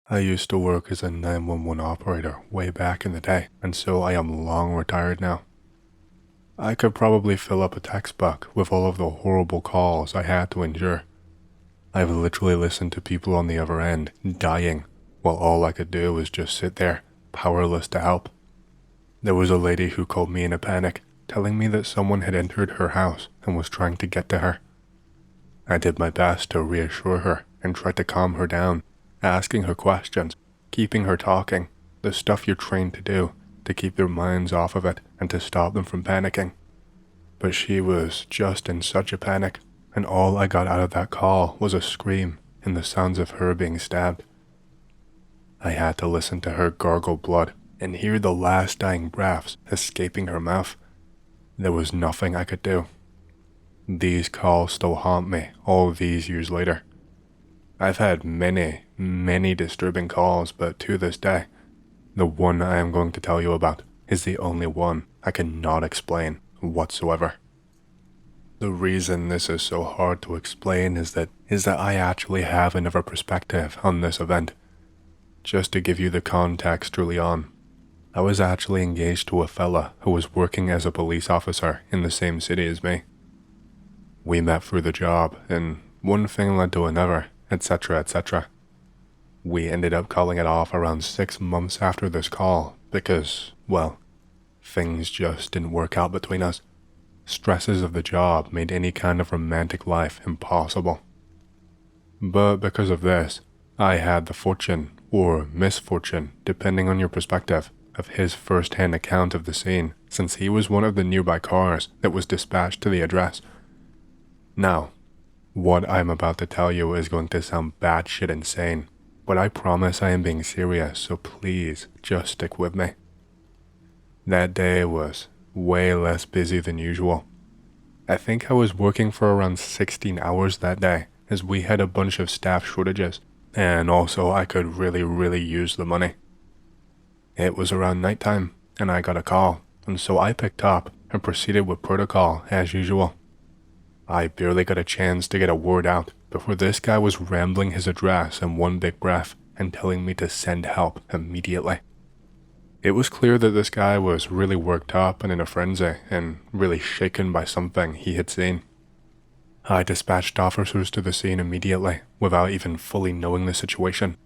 I used to work as a 911 operator way back in the day, and so I am long retired now. I could probably fill up a textbook with all of the horrible calls I had to endure. I've literally listened to people on the other end dying, while all I could do was just sit there, powerless to help. There was a lady who called me in a panic, telling me that someone had entered her house and was trying to get to her. I did my best to reassure her and tried to calm her down, asking her questions, keeping her talking, the stuff you're trained to do, to keep their minds off of it and to stop them from panicking. But she was just in such a panic, and all I got out of that call was a scream and the sounds of her being stabbed. I had to listen to her gargle blood and hear the last dying breaths escaping her mouth. There was nothing I could do. These calls still haunt me all these years later. I've had many disturbing calls, but to this day, the one I am going to tell you about is the only one I cannot explain whatsoever. The reason this is so hard to explain is that I actually have another perspective on this event. Just to give you the context early on, I was actually engaged to a fella who was working as a police officer in the same city as me. We met through the job, and one thing led to another, etc., etc. We ended up calling it off around 6 months after this call because, well, things just didn't work out between us. Stresses of the job made any kind of romantic life impossible. But because of this, I had the fortune, or misfortune, depending on your perspective, of his first-hand account of the scene, since he was one of the nearby cars that was dispatched to the address. Now, what I'm about to tell you is going to sound batshit insane, but I promise I am being serious, so please just stick with me. That day was way less busy than usual. I think I was working for around 16 hours that day, as we had a bunch of staff shortages, and also I could really use the money. It was around nighttime, and I got a call, and so I picked up and proceeded with protocol as usual. I barely got a chance to get a word out before this guy was rambling his address in one big breath and telling me to send help immediately. It was clear that this guy was really worked up and in a frenzy and really shaken by something he had seen. I dispatched officers to the scene immediately without even fully knowing the situation.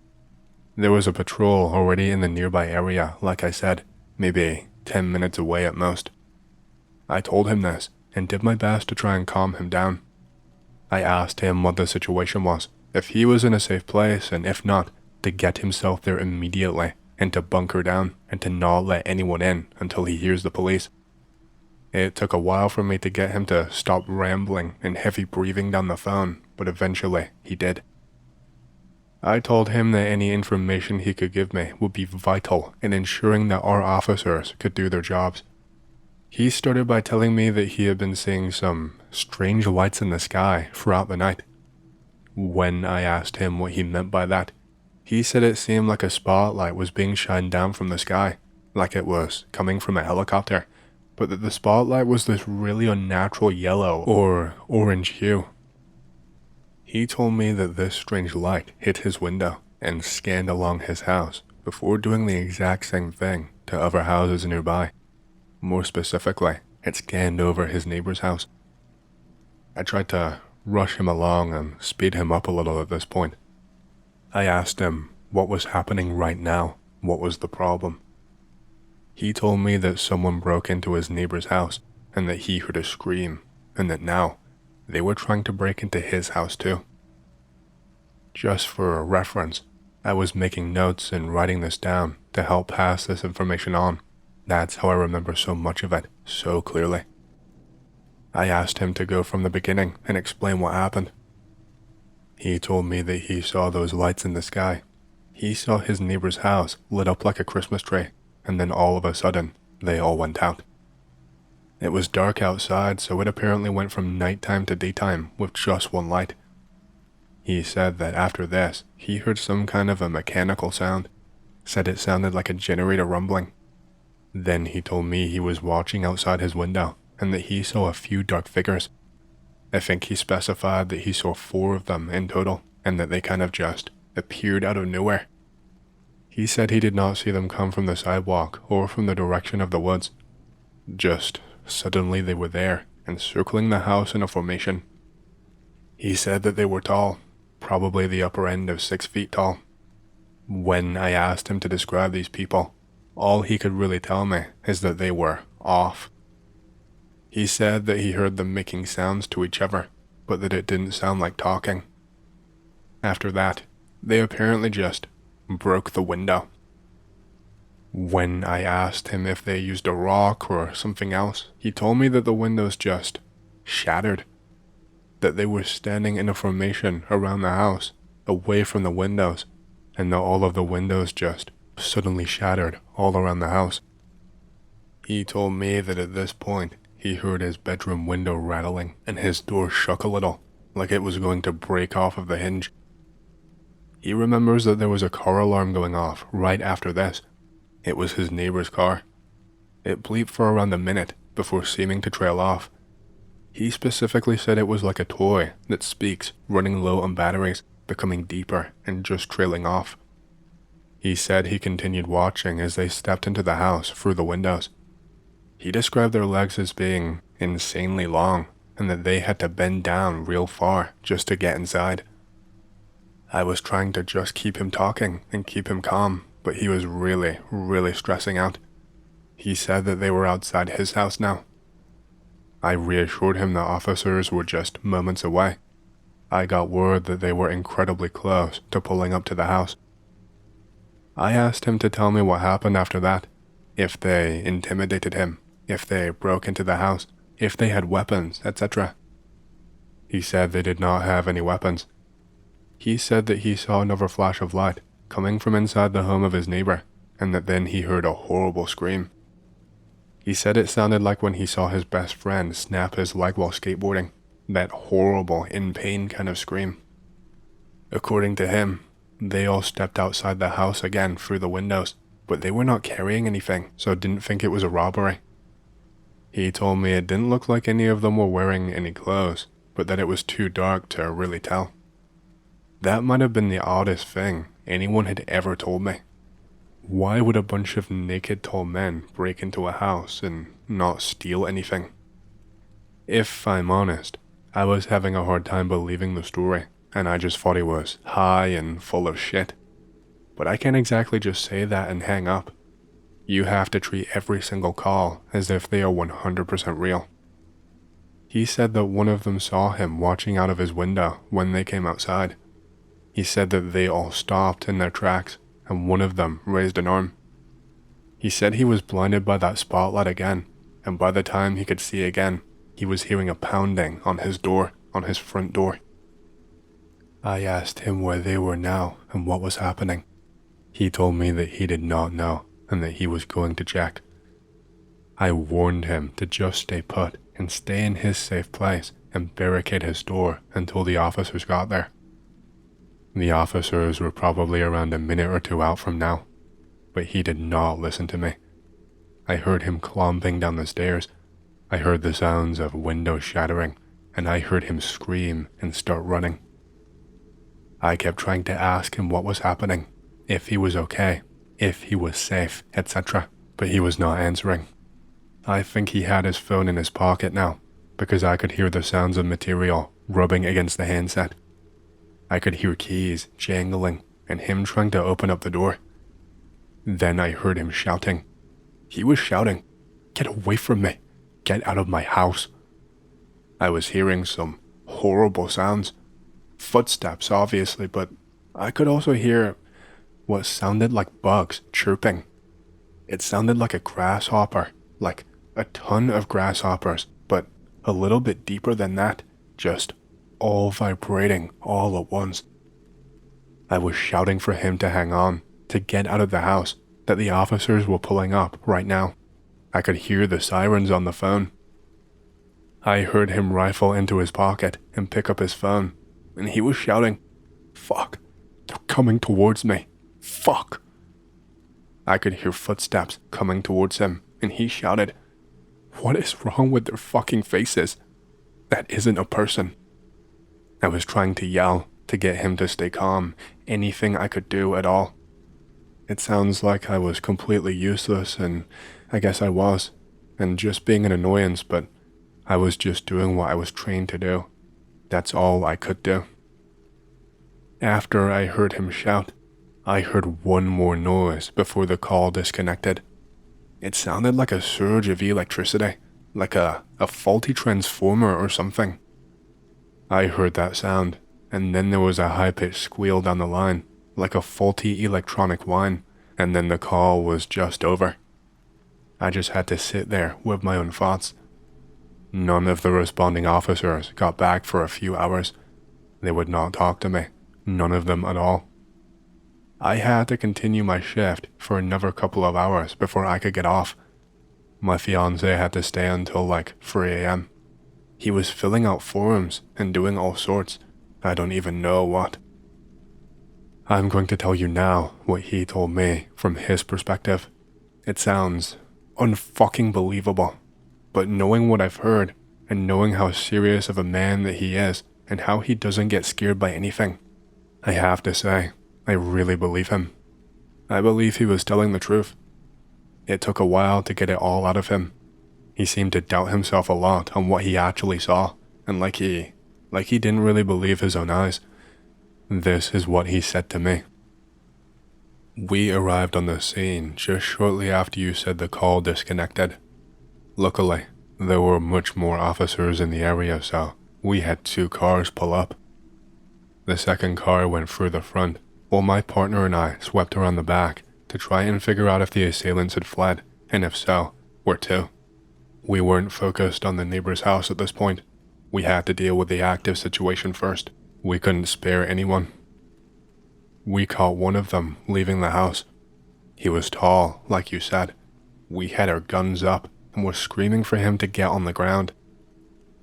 There was a patrol already in the nearby area, like I said, maybe 10 minutes away at most. I told him this and did my best to try and calm him down. I asked him what the situation was, if he was in a safe place, and if not, to get himself there immediately and to bunker down and to not let anyone in until he hears the police. It took a while for me to get him to stop rambling and heavy breathing down the phone, but eventually he did. I told him that any information he could give me would be vital in ensuring that our officers could do their jobs. He started by telling me that he had been seeing some strange lights in the sky throughout the night. When I asked him what he meant by that, he said it seemed like a spotlight was being shined down from the sky, like it was coming from a helicopter, but that the spotlight was this really unnatural yellow or orange hue. He told me that this strange light hit his window and scanned along his house before doing the exact same thing to other houses nearby. More specifically, it scanned over his neighbor's house. I tried to rush him along and speed him up a little at this point. I asked him what was happening right now, what was the problem. He told me that someone broke into his neighbor's house and that he heard a scream, and that now they were trying to break into his house too. Just for a reference, I was making notes and writing this down to help pass this information on. That's how I remember so much of it, so clearly. I asked him to go from the beginning and explain what happened. He told me that he saw those lights in the sky. He saw his neighbor's house lit up like a Christmas tree, and then all of a sudden, they all went out. It was dark outside, so it apparently went from nighttime to daytime with just one light. He said that after this, he heard some kind of a mechanical sound, said it sounded like a generator rumbling. Then he told me he was watching outside his window and that he saw a few dark figures. I think he specified that he saw 4 of them in total and that they kind of just appeared out of nowhere. He said he did not see them come from the sidewalk or from the direction of the woods. Just suddenly they were there and circling the house in a formation. He said that they were tall, probably the upper end of 6 feet tall. When I asked him to describe these people, all he could really tell me is that they were off. He said that he heard them making sounds to each other, but that it didn't sound like talking. After that, they apparently just broke the window. When I asked him if they used a rock or something else, he told me that the windows just shattered. That they were standing in a formation around the house, away from the windows, and that all of the windows just suddenly shattered all around the house. He told me that at this point, he heard his bedroom window rattling and his door shook a little, like it was going to break off of the hinge. He remembers that there was a car alarm going off right after this. It was his neighbor's car. It bleeped for around a minute before seeming to trail off. He specifically said it was like a toy that speaks, running low on batteries, becoming deeper and just trailing off. He said he continued watching as they stepped into the house through the windows. He described their legs as being insanely long and that they had to bend down real far just to get inside. I was trying to just keep him talking and keep him calm, but he was really stressing out. He said that they were outside his house now. I reassured him the officers were just moments away. I got word that they were incredibly close to pulling up to the house. I asked him to tell me what happened after that, if they intimidated him, if they broke into the house, if they had weapons, etc. He said they did not have any weapons. He said that he saw another flash of light coming from inside the home of his neighbor, and that then he heard a horrible scream. He said it sounded like when he saw his best friend snap his leg while skateboarding, that horrible, in pain kind of scream. According to him, they all stepped outside the house again through the windows, but they were not carrying anything, so didn't think it was a robbery. He told me it didn't look like any of them were wearing any clothes, but that it was too dark to really tell. That might have been the oddest thing anyone had ever told me. Why would a bunch of naked tall men break into a house and not steal anything? If I'm honest, I was having a hard time believing the story, and I just thought he was high and full of shit. But I can't exactly just say that and hang up. You have to treat every single call as if they are 100% real. He said that one of them saw him watching out of his window when they came outside. He said that they all stopped in their tracks, and one of them raised an arm. He said he was blinded by that spotlight again, and by the time he could see again, he was hearing a pounding on his door, on his front door. I asked him where they were now and what was happening. He told me that he did not know and that he was going to check. I warned him to just stay put and stay in his safe place and barricade his door until the officers got there. The officers were probably around a minute or two out from now, but he did not listen to me. I heard him clomping down the stairs. I heard the sounds of windows shattering, and I heard him scream and start running. I kept trying to ask him what was happening, if he was okay, if he was safe, etc., but he was not answering. I think he had his phone in his pocket now, because I could hear the sounds of material rubbing against the handset. I could hear keys jangling and him trying to open up the door. Then I heard him shouting. He was shouting, "Get away from me! Get out of my house!" I was hearing some horrible sounds. Footsteps, obviously, but I could also hear what sounded like bugs chirping. It sounded like a grasshopper, like a ton of grasshoppers, but a little bit deeper than that, just all vibrating all at once. I was shouting for him to hang on, to get out of the house, that the officers were pulling up right now. I could hear the sirens on the phone. I heard him rifle into his pocket and pick up his phone, and he was shouting, "Fuck, they're coming towards me. Fuck." I could hear footsteps coming towards him, and he shouted, "What is wrong with their fucking faces? That isn't a person." I was trying to yell, to get him to stay calm, anything I could do at all. It sounds like I was completely useless, and I guess I was, and just being an annoyance, but I was just doing what I was trained to do. That's all I could do. After I heard him shout, I heard one more noise before the call disconnected. It sounded like a surge of electricity, like a faulty transformer or something. I heard that sound, and then there was a high-pitched squeal down the line, like a faulty electronic whine, and then the call was just over. I just had to sit there with my own thoughts. None of the responding officers got back for a few hours. They would not talk to me, none of them at all. I had to continue my shift for another couple of hours before I could get off. My fiancé had to stay until like 3 a.m. He was filling out forms and doing all sorts. I don't even know what. I'm going to tell you now what he told me from his perspective. It sounds unfucking believable, but knowing what I've heard and knowing how serious of a man that he is and how he doesn't get scared by anything, I have to say, I really believe him. I believe he was telling the truth. It took a while to get it all out of him. He seemed to doubt himself a lot on what he actually saw, and like he didn't really believe his own eyes. This is what he said to me. We arrived on the scene just shortly after you said the call disconnected. Luckily, there were much more officers in the area, so we had 2 cars pull up. The second car went through the front, while my partner and I swept around the back to try and figure out if the assailants had fled, and if so, where to. We weren't focused on the neighbor's house at this point. We had to deal with the active situation first. We couldn't spare anyone. We caught one of them leaving the house. He was tall, like you said. We had our guns up and were screaming for him to get on the ground.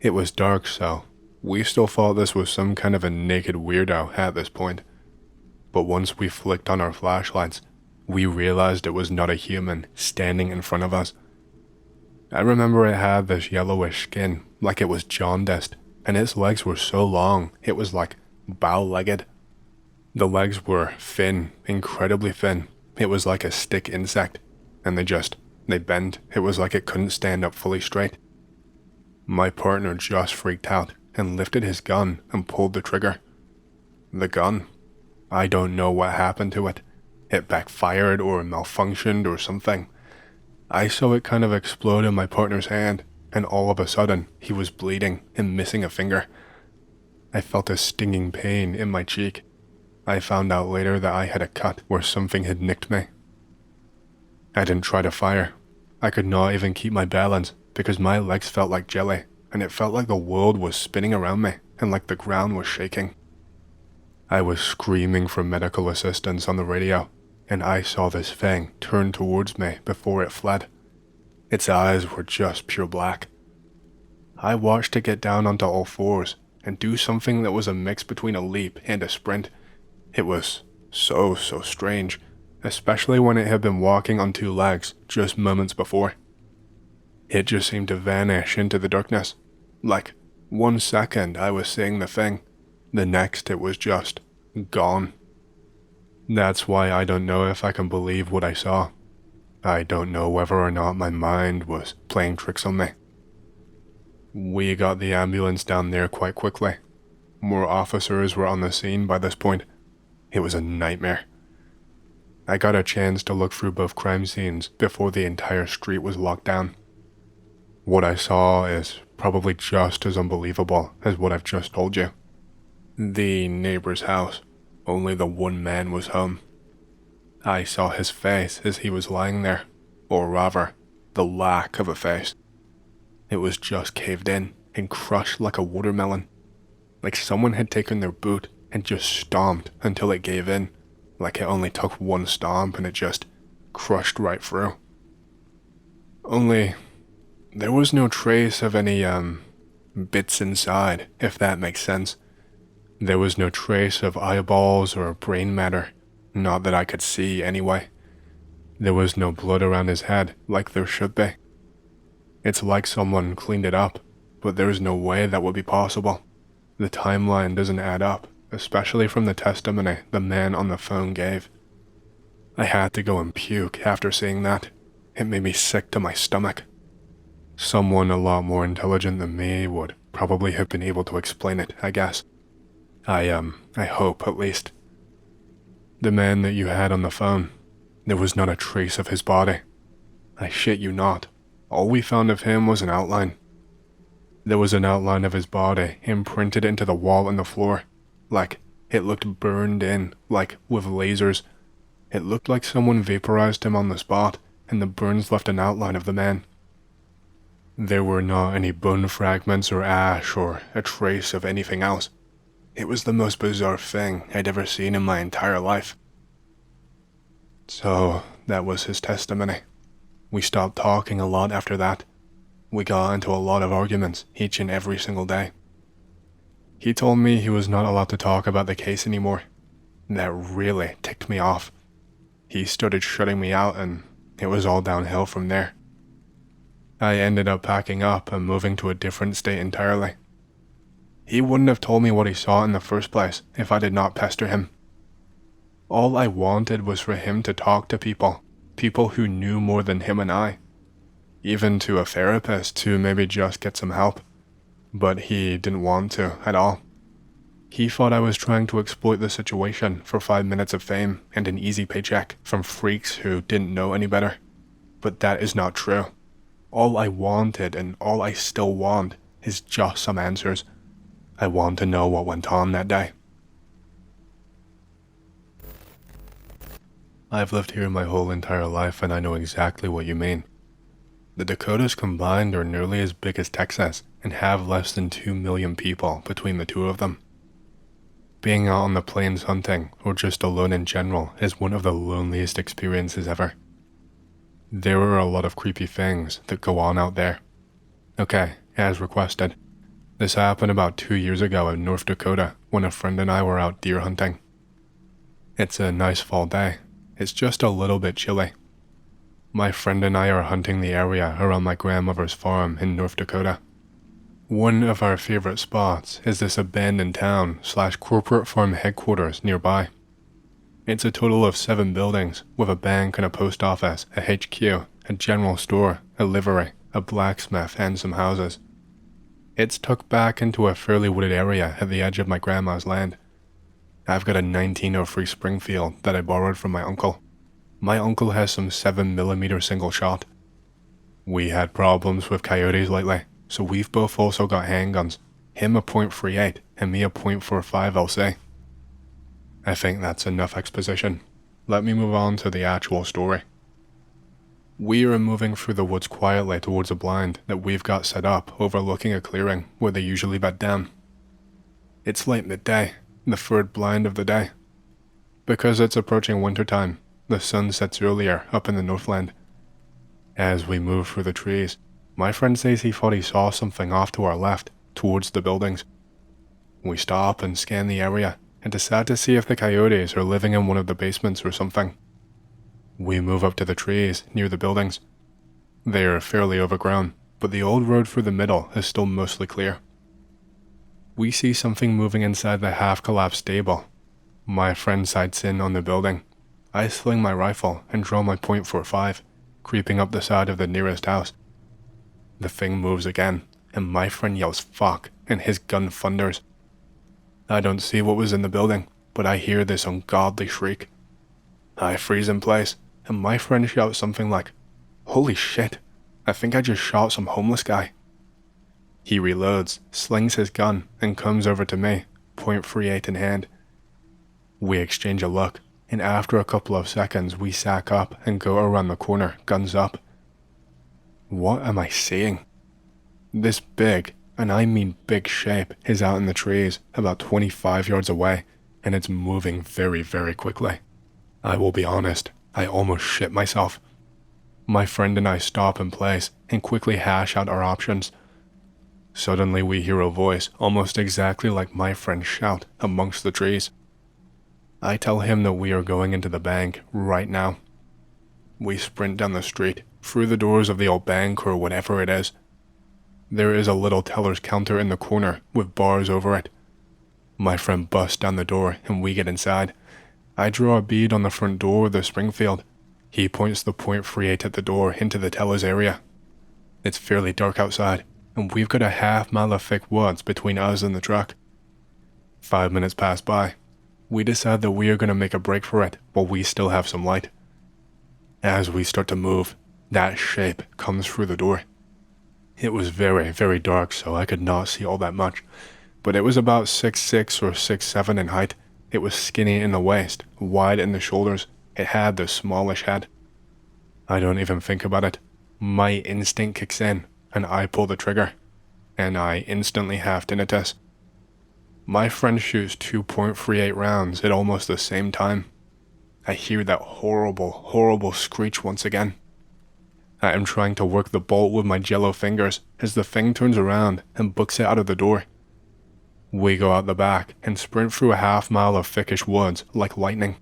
It was dark, so we still thought this was some kind of a naked weirdo at this point. But once we flicked on our flashlights, we realized it was not a human standing in front of us. I remember it had this yellowish skin, like it was jaundiced, and its legs were so long, it was like bow-legged. The legs were thin, incredibly thin. It was like a stick insect, and they bent. It was like it couldn't stand up fully straight. My partner just freaked out and lifted his gun and pulled the trigger. The gun. I don't know what happened to it. It backfired or malfunctioned or something. I saw it kind of explode in my partner's hand, and all of a sudden, he was bleeding and missing a finger. I felt a stinging pain in my cheek. I found out later that I had a cut where something had nicked me. I didn't try to fire. I could not even keep my balance because my legs felt like jelly, and it felt like the world was spinning around me and like the ground was shaking. I was screaming for medical assistance on the radio, and I saw this thing turn towards me before it fled. Its eyes were just pure black. I watched it get down onto all fours and do something that was a mix between a leap and a sprint. It was so strange, especially when it had been walking on 2 legs just moments before. It just seemed to vanish into the darkness. Like, 1 second I was seeing the thing, the next it was just gone. That's why I don't know if I can believe what I saw. I don't know whether or not my mind was playing tricks on me. We got the ambulance down there quite quickly. More officers were on the scene by this point. It was a nightmare. I got a chance to look through both crime scenes before the entire street was locked down. What I saw is probably just as unbelievable as what I've just told you. The neighbor's house. Only the one man was home. I saw his face as he was lying there, or rather, the lack of a face. It was just caved in and crushed like a watermelon, like someone had taken their boot and just stomped until it gave in, like it only took 1 stomp and it just crushed right through. Only, there was no trace of any, bits inside, if that makes sense. There was no trace of eyeballs or brain matter, not that I could see anyway. There was no blood around his head like there should be. It's like someone cleaned it up, but there is no way that would be possible. The timeline doesn't add up, especially from the testimony the man on the phone gave. I had to go and puke after seeing that. It made me sick to my stomach. Someone a lot more intelligent than me would probably have been able to explain it, I guess. I hope at least. The man that you had on the phone, there was not a trace of his body. I shit you not. All we found of him was an outline. There was an outline of his body imprinted into the wall and the floor. Like, it looked burned in, like with lasers. It looked like someone vaporized him on the spot, and the burns left an outline of the man. There were not any bone fragments or ash or a trace of anything else. It was the most bizarre thing I'd ever seen in my entire life. So, that was his testimony. We stopped talking a lot after that. We got into a lot of arguments each and every single day. He told me he was not allowed to talk about the case anymore. That really ticked me off. He started shutting me out and it was all downhill from there. I ended up packing up and moving to a different state entirely. He wouldn't have told me what he saw in the first place if I did not pester him. All I wanted was for him to talk to people who knew more than him and I. Even to a therapist to maybe just get some help. But he didn't want to at all. He thought I was trying to exploit the situation for 5 minutes of fame and an easy paycheck from freaks who didn't know any better. But that is not true. All I wanted and all I still want is just some answers. I want to know what went on that day. I've lived here my whole entire life and I know exactly what you mean. The Dakotas combined are nearly as big as Texas and have less than 2 million people between the two of them. Being out on the plains hunting or just alone in general is one of the loneliest experiences ever. There are a lot of creepy things that go on out there. Okay, as requested. This happened about 2 years ago in North Dakota when a friend and I were out deer hunting. It's a nice fall day. It's just a little bit chilly. My friend and I are hunting the area around my grandmother's farm in North Dakota. One of our favorite spots is this abandoned town / corporate farm headquarters nearby. It's a total of 7 buildings with a bank and a post office, a HQ, a general store, a livery, a blacksmith, and some houses. It's tucked back into a fairly wooded area at the edge of my grandma's land. I've got a 1903 Springfield that I borrowed from my uncle. My uncle has some 7mm single shot. We had problems with coyotes lately, so we've both also got handguns. Him a .38 and me a .45 LC. I think that's enough exposition. Let me move on to the actual story. We are moving through the woods quietly towards a blind that we've got set up overlooking a clearing where they usually bed down. It's late midday, the third blind of the day. Because it's approaching wintertime, the sun sets earlier up in the Northland. As we move through the trees, my friend says he thought he saw something off to our left, towards the buildings. We stop and scan the area and decide to see if the coyotes are living in one of the basements or something. We move up to the trees near the buildings. They are fairly overgrown, but the old road through the middle is still mostly clear. We see something moving inside the half-collapsed stable. My friend sights in on the building. I sling my rifle and draw my .45, creeping up the side of the nearest house. The thing moves again, and my friend yells fuck, and his gun thunders. I don't see what was in the building, but I hear this ungodly shriek. I freeze in place, and my friend shouts something like, "Holy shit, I think I just shot some homeless guy." He reloads, slings his gun, and comes over to me, .38 in hand. We exchange a look, and after a couple of seconds we sack up and go around the corner, guns up. What am I seeing? This big, and I mean big shape, is out in the trees about 25 yards away, and it's moving very, very quickly. I will be honest, I almost shit myself. My friend and I stop in place and quickly hash out our options. Suddenly we hear a voice almost exactly like my friend's shout amongst the trees. I tell him that we are going into the bank right now. We sprint down the street, through the doors of the old bank or whatever it is. There is a little teller's counter in the corner with bars over it. My friend busts down the door and we get inside. I draw a bead on the front door of the Springfield. He points the .38 at the door into the teller's area. It's fairly dark outside, and we've got a half-mile of thick woods between us and the truck. 5 minutes pass by. We decide that we are going to make a break for it while we still have some light. As we start to move, that shape comes through the door. It was very, very dark, so I could not see all that much, but it was about 6'6" or 6'7" in height. It was skinny in the waist, wide in the shoulders. It had the smallish head. I don't even think about it. My instinct kicks in, and I pull the trigger, and I instantly have tinnitus. My friend shoots 2.38 rounds at almost the same time. I hear that horrible, horrible screech once again. I am trying to work the bolt with my jello fingers as the thing turns around and books it out of the door. We go out the back and sprint through a half-mile of thickish woods like lightning.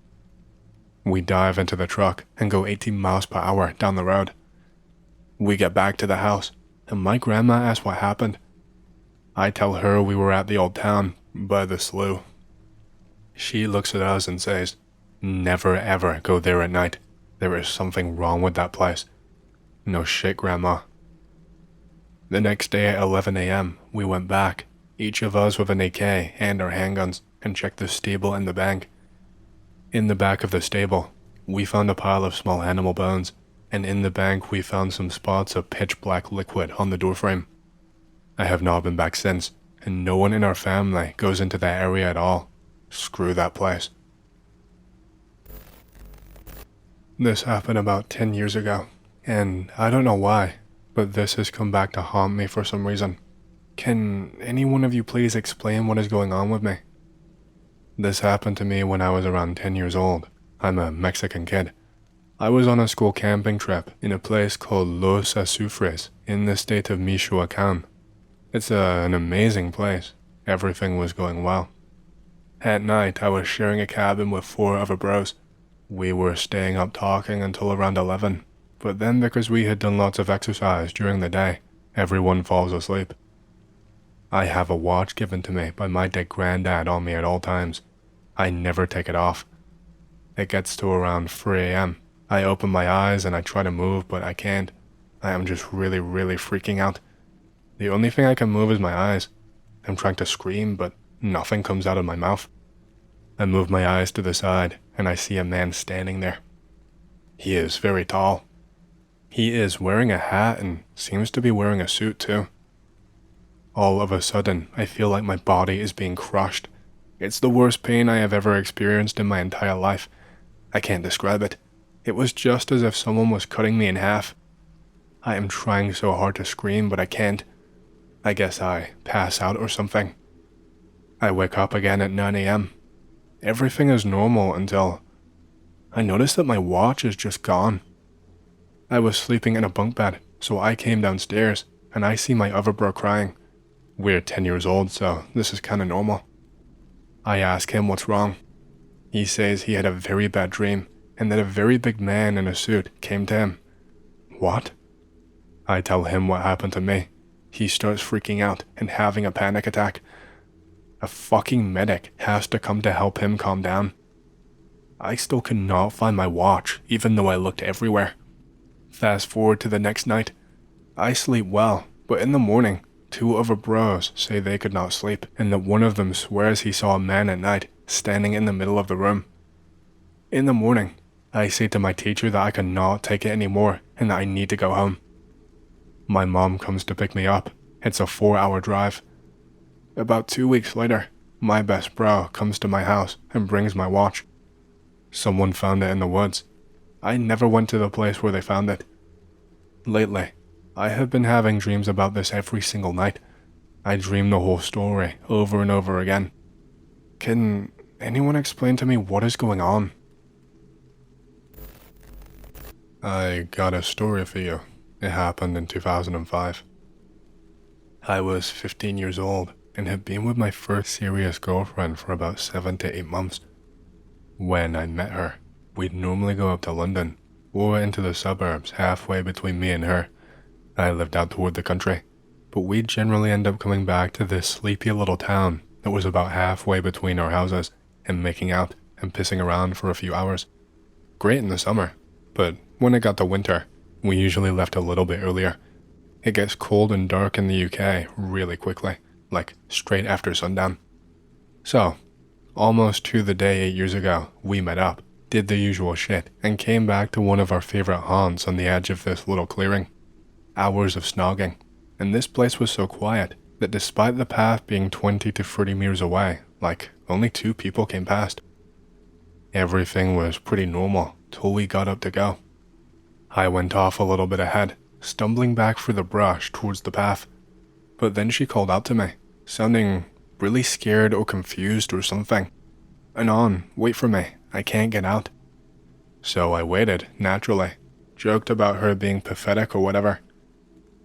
We dive into the truck and go 18 miles per hour down the road. We get back to the house, and my grandma asks what happened. I tell her we were at the old town by the slough. She looks at us and says, "Never ever go there at night. There is something wrong with that place." No shit, Grandma. The next day at 11 a.m., we went back, each of us with an AK and our handguns, and checked the stable and the bank. In the back of the stable, we found a pile of small animal bones, and in the bank we found some spots of pitch black liquid on the doorframe. I have not been back since, and no one in our family goes into that area at all. Screw that place. This happened about 10 years ago, and I don't know why, but this has come back to haunt me for some reason. Can any one of you please explain what is going on with me? This happened to me when I was around 10 years old. I'm a Mexican kid. I was on a school camping trip in a place called Los Azufres in the state of Michoacán. It's an amazing place. Everything was going well. At night, I was sharing a cabin with 4 other bros. We were staying up talking until around 11, but then because we had done lots of exercise during the day, everyone falls asleep. I have a watch given to me by my dead granddad on me at all times. I never take it off. It gets to around 3 a.m. I open my eyes and I try to move, but I can't. I am just really, really freaking out. The only thing I can move is my eyes. I'm trying to scream, but nothing comes out of my mouth. I move my eyes to the side, and I see a man standing there. He is very tall. He is wearing a hat and seems to be wearing a suit too. All of a sudden, I feel like my body is being crushed. It's the worst pain I have ever experienced in my entire life. I can't describe it. It was just as if someone was cutting me in half. I am trying so hard to scream, but I can't. I guess I pass out or something. I wake up again at 9 a.m. Everything is normal until I notice that my watch is just gone. I was sleeping in a bunk bed, so I came downstairs, and I see my other bro crying. We're 10 years old, so this is kinda normal. I ask him what's wrong. He says he had a very bad dream, and that a very big man in a suit came to him. What? I tell him what happened to me. He starts freaking out and having a panic attack. A fucking medic has to come to help him calm down. I still cannot find my watch, even though I looked everywhere. Fast forward to the next night. I sleep well, but in the morning, 2 other bros say they could not sleep, and that one of them swears he saw a man at night standing in the middle of the room. In the morning, I say to my teacher that I cannot take it anymore and that I need to go home. My mom comes to pick me up. It's a 4-hour drive. About 2 weeks later, my best bro comes to my house and brings my watch. Someone found it in the woods. I never went to the place where they found it. Lately, I have been having dreams about this every single night. I dream the whole story over and over again. Can anyone explain to me what is going on? I got a story for you. It happened in 2005. I was 15 years old and had been with my first serious girlfriend for about 7 to 8 months. When I met her, we'd normally go up to London or into the suburbs halfway between me and her. I lived out toward the country, but we'd generally end up coming back to this sleepy little town that was about halfway between our houses and making out and pissing around for a few hours. Great in the summer, but when it got to winter, we usually left a little bit earlier. It gets cold and dark in the UK really quickly, like straight after sundown. So, almost to the day 8 years ago, we met up, did the usual shit, and came back to one of our favorite haunts on the edge of this little clearing. Hours of snogging, and this place was so quiet that despite the path being 20 to 30 meters away, like only 2 people came past. Everything was pretty normal till we got up to go. I went off a little bit ahead, stumbling back through the brush towards the path, but then she called out to me, sounding really scared or confused or something. "Anon, wait for me, I can't get out." So I waited, naturally, joked about her being pathetic or whatever.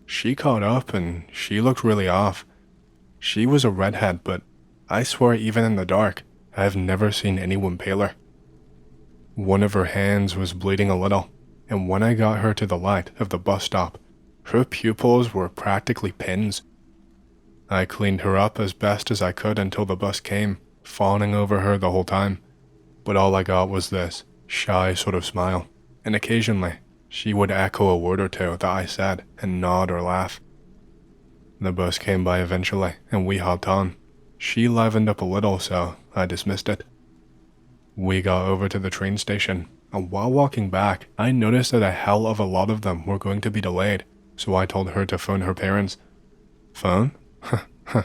She caught up and she looked really off. She was a redhead, but I swear even in the dark, I've never seen anyone paler. One of her hands was bleeding a little, and when I got her to the light of the bus stop, her pupils were practically pins. I cleaned her up as best as I could until the bus came, fawning over her the whole time, but all I got was this shy sort of smile, and occasionally she would echo a word or two that I said and nod or laugh. The bus came by eventually, and we hopped on. She livened up a little, so I dismissed it. We got over to the train station, and while walking back, I noticed that a hell of a lot of them were going to be delayed, so I told her to phone her parents. Phone? Huh.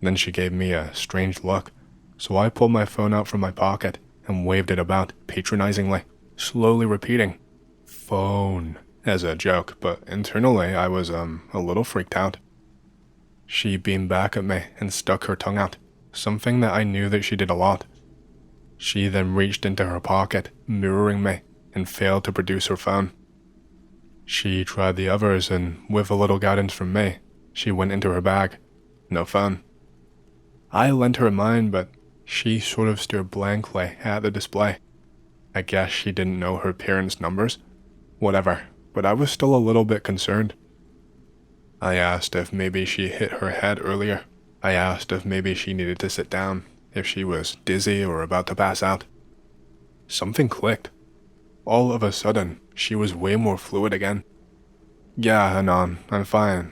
Then she gave me a strange look, so I pulled my phone out from my pocket and waved it about patronizingly, slowly repeating, "Phone," as a joke, but internally I was a little freaked out. She beamed back at me and stuck her tongue out, something that I knew that she did a lot. She then reached into her pocket, mirroring me, and failed to produce her phone. She tried the others, and with a little guidance from me, she went into her bag. No phone. I lent her mine, but she sort of stared blankly at the display. I guess she didn't know her parents' numbers. Whatever, but I was still a little bit concerned. I asked if maybe she hit her head earlier. I asked if maybe she needed to sit down, if she was dizzy or about to pass out. Something clicked. All of a sudden, she was way more fluid again. "Yeah, Anon, I'm fine.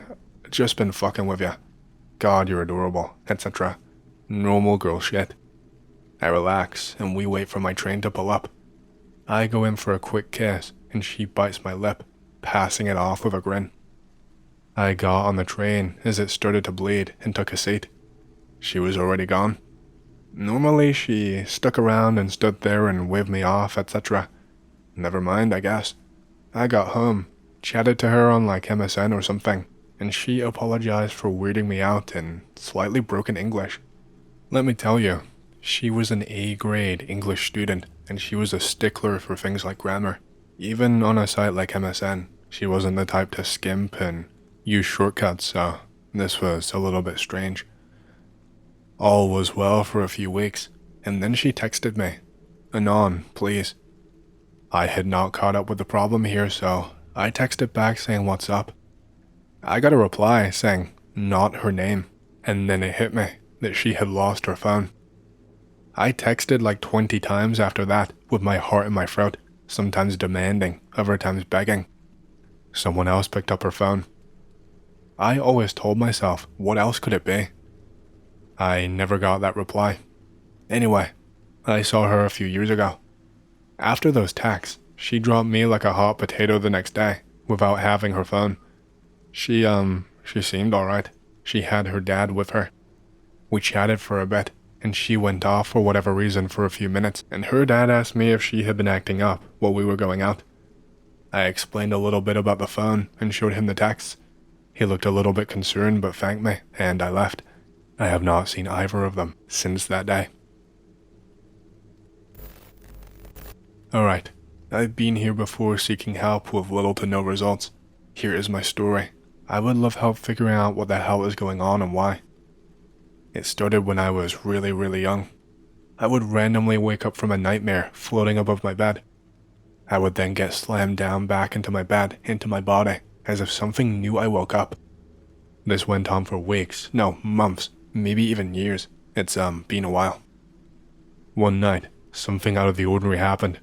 Just been fucking with ya. God, you're adorable," etc. Normal girl shit. I relax, and we wait for my train to pull up. I go in for a quick kiss, and she bites my lip, passing it off with a grin. I got on the train as it started to bleed and took a seat. She was already gone. Normally, she stuck around and stood there and waved me off, etc. Never mind, I guess. I got home, chatted to her on like MSN or something, and she apologized for weirding me out in slightly broken English. Let me tell you, she was an A-grade English student, and she was a stickler for things like grammar. Even on a site like MSN, she wasn't the type to skimp and use shortcuts, so this was a little bit strange. All was well for a few weeks, and then she texted me, "Anon, please." I had not caught up with the problem here, so I texted back saying what's up. I got a reply saying not her name, and then it hit me that she had lost her phone. I texted like 20 times after that with my heart in my throat, sometimes demanding, other times begging. Someone else picked up her phone. I always told myself, what else could it be? I never got that reply. Anyway, I saw her a few years ago. After those texts, she dropped me like a hot potato the next day, without having her phone. She seemed alright. She had her dad with her. We chatted for a bit, and she went off for whatever reason for a few minutes, and her dad asked me if she had been acting up while we were going out. I explained a little bit about the phone and showed him the texts. He looked a little bit concerned but thanked me, and I left. I have not seen either of them since that day. Alright, I've been here before seeking help with little to no results. Here is my story. I would love help figuring out what the hell is going on and why. It started when I was really young. I would randomly wake up from a nightmare floating above my bed. I would then get slammed down back into my bed, into my body, as if something knew I woke up. This went on for weeks, no, months, maybe even years. It's been a while. One night, Something out of the ordinary happened.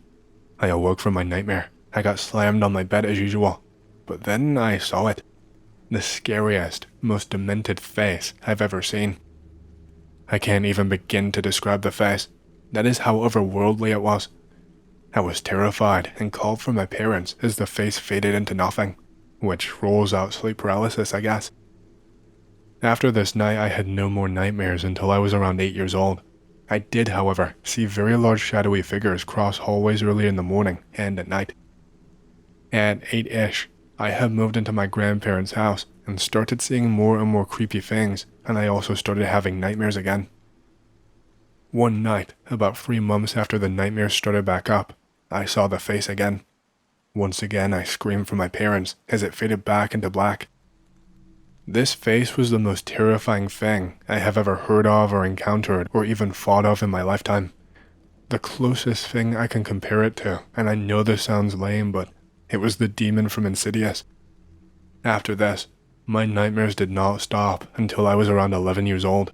I awoke from my nightmare. I got slammed on my bed as usual. But then I saw it. The scariest, most demented face I've ever seen. I can't even begin to describe the face. That is how otherworldly it was. I was terrified and called for my parents as the face faded into nothing, which rolls out sleep paralysis, I guess. After this night, I had no more nightmares until I was around 8 years old. I did, however, see very large shadowy figures cross hallways early in the morning and at night. At 8-ish, I had moved into my grandparents' house and started seeing more and more creepy things, and I also started having nightmares again. One night, about 3 months after the nightmares started back up, I saw the face again. Once again, I screamed for my parents as it faded back into black. This face was the most terrifying thing I have ever heard of or encountered or even thought of in my lifetime. The closest thing I can compare it to, and I know this sounds lame, but it was the demon from Insidious. After this, my nightmares did not stop until I was around 11 years old.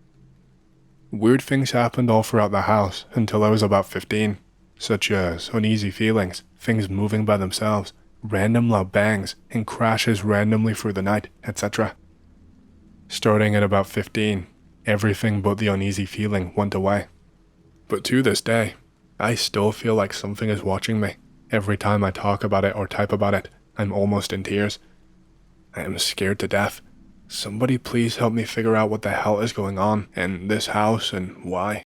Weird things happened all throughout the house until I was about 15, such as uneasy feelings, things moving by themselves, random loud bangs, and crashes randomly through the night, etc. Starting at about 15, everything but the uneasy feeling went away. But to this day, I still feel like something is watching me. Every time I talk about it or type about it, I'm almost in tears. I am scared to death. Somebody please help me figure out what the hell is going on in this house and why.